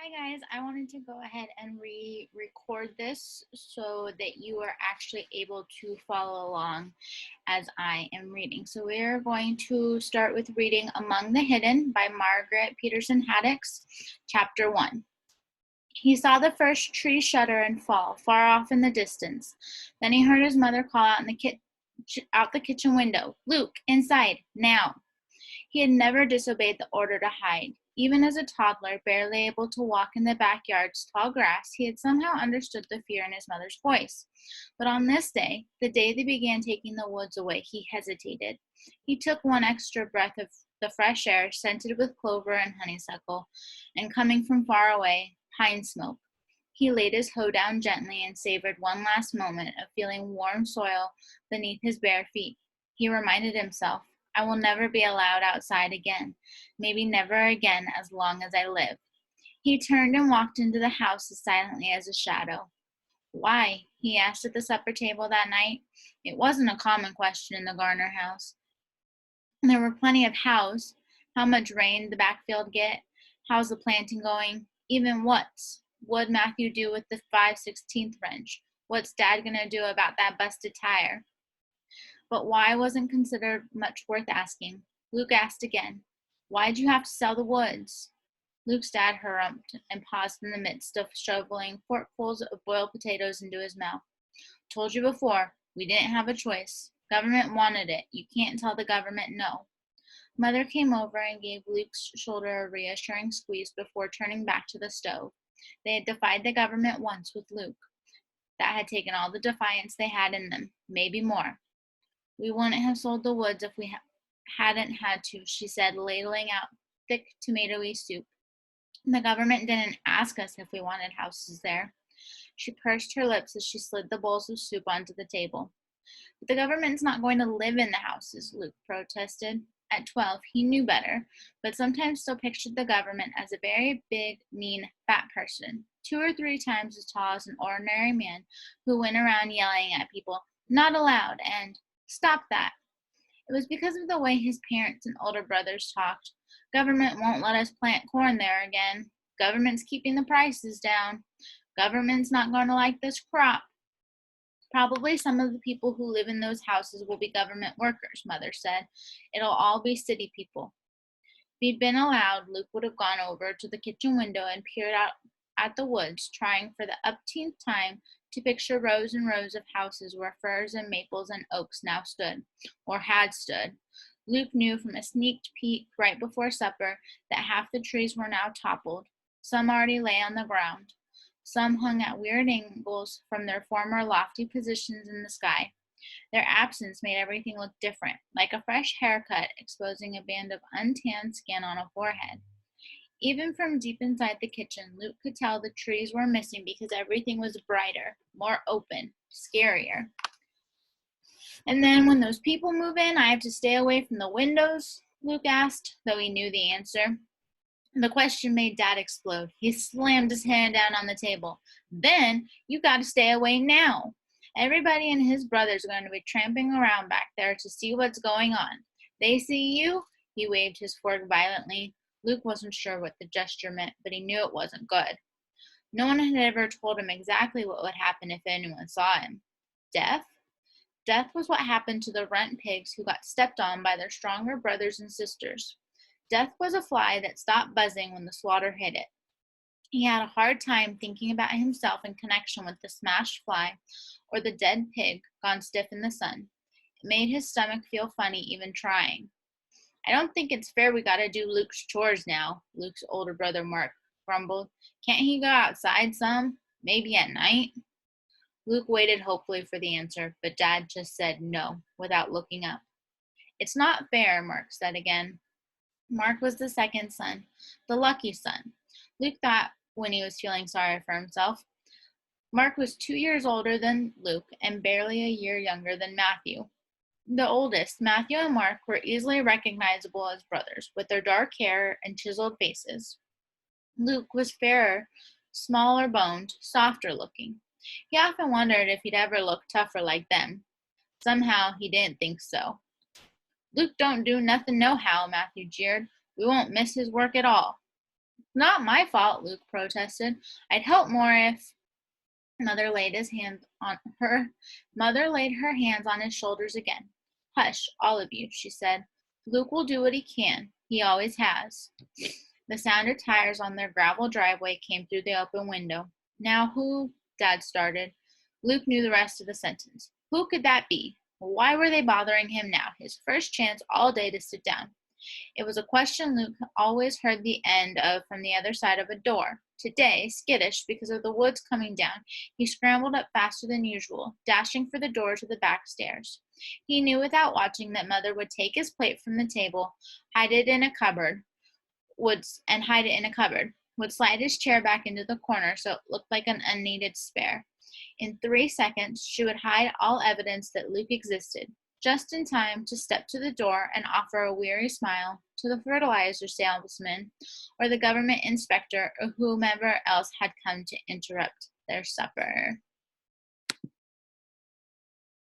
Hi guys, I wanted to go ahead and re-record this so that you are actually able to follow along as I am reading. So we're going to start with reading Among the Hidden by Margaret Peterson Haddix, Chapter 1. He saw the first tree shudder and fall, far off in the distance. Then he heard his mother call out the kitchen window, "Luke, inside, now!" He had never disobeyed the order to hide. Even as a toddler, barely able to walk in the backyard's tall grass, he had somehow understood the fear in his mother's voice. But on this day, the day they began taking the woods away, he hesitated. He took one extra breath of the fresh air, scented with clover and honeysuckle, and coming from far away, pine smoke. He laid his hoe down gently and savored one last moment of feeling warm soil beneath his bare feet. He reminded himself, "I will never be allowed outside again, maybe never again as long as I live." He turned and walked into the house as silently as a shadow. "Why?" he asked at the supper table that night. It wasn't a common question in the Garner house. There were plenty of hows. How much rain the backfield get? How's the planting going? Even what'd Matthew do with the 5/16 wrench? What's Dad gonna do about that busted tire? But why wasn't considered much worth asking. Luke asked again, "Why'd you have to sell the woods?" Luke's dad harumphed and paused in the midst of shoveling forkfuls of boiled potatoes into his mouth. "Told you before, we didn't have a choice. Government wanted it. You can't tell the government no." Mother came over and gave Luke's shoulder a reassuring squeeze before turning back to the stove. They had defied the government once with Luke. That had taken all the defiance they had in them, maybe more. "We wouldn't have sold the woods if we hadn't had to," she said, ladling out thick tomatoey soup. "The government didn't ask us if we wanted houses there." She pursed her lips as she slid the bowls of soup onto the table. "But the government's not going to live in the houses," Luke protested. At 12, he knew better, but sometimes still pictured the government as a very big, mean, fat person, 2 or 3 times as tall as an ordinary man, who went around yelling at people, "Not allowed," and "Stop that." It was because of the way his parents and older brothers talked. "Government won't let us plant corn there again. Government's keeping the prices down. Government's not going to like this crop." "Probably some of the people who live in those houses will be government workers," Mother said. "It'll all be city people." If he'd been allowed, Luke would have gone over to the kitchen window and peered out at the woods, trying for the upteenth time to picture rows and rows of houses where firs and maples and oaks now stood, or had stood. Luke knew from a sneak peek right before supper that half the trees were now toppled. Some already lay on the ground. Some hung at weird angles from their former lofty positions in the sky. Their absence made everything look different, like a fresh haircut exposing a band of untanned skin on a forehead. Even from deep inside the kitchen, Luke could tell the trees were missing because everything was brighter, more open, scarier. "And then when those people move in, I have to stay away from the windows?" Luke asked, though he knew the answer. The question made Dad explode. He slammed his hand down on the table. "Then you got to stay away now. Everybody and his brother's going to be tramping around back there to see what's going on. They see you." He waved his fork violently. Luke wasn't sure what the gesture meant, but he knew it wasn't good. No one had ever told him exactly what would happen if anyone saw him. Death? Death was what happened to the runt pigs who got stepped on by their stronger brothers and sisters. Death was a fly that stopped buzzing when the slaughter hit it. He had a hard time thinking about himself in connection with the smashed fly or the dead pig gone stiff in the sun. It made his stomach feel funny even trying. "I don't think it's fair we gotta do Luke's chores now," Luke's older brother Mark grumbled. "Can't he go outside some? Maybe at night?" Luke waited hopefully for the answer, but Dad just said no, without looking up. "It's not fair," Mark said again. Mark was the second son, the lucky son. Luke thought when he was feeling sorry for himself. Mark was 2 years older than Luke and barely a year younger than Matthew. The oldest, Matthew and Mark, were easily recognizable as brothers, with their dark hair and chiseled faces. Luke was fairer, smaller boned, softer looking. He often wondered if he'd ever look tougher like them. Somehow he didn't think so. "Luke don't do nothing nohow," Matthew jeered. "We won't miss his work at all." Not my fault, Luke protested. I'd help more if Mother laid his hands on her. Mother laid her hands on his shoulders again. Hush, all of you, she said. Luke will do what he can. He always has. The sound of tires on their gravel driveway came through the open window. Now who? Dad started. Luke knew the rest of the sentence. Who could that be? Why were they bothering him now? His first chance all day to sit down. It was a question Luke always heard the end of from the other side of a door. Today, skittish because of the woods coming down, he scrambled up faster than usual, dashing for the door to the back stairs. He knew without watching that Mother would take his plate from the table, hide it in a cupboard, would slide his chair back into the corner so it looked like an unneeded spare. In 3 seconds, she would hide all evidence that Luke existed, just in time to step to the door and offer a weary smile to the fertilizer salesman or the government inspector or whomever else had come to interrupt their supper.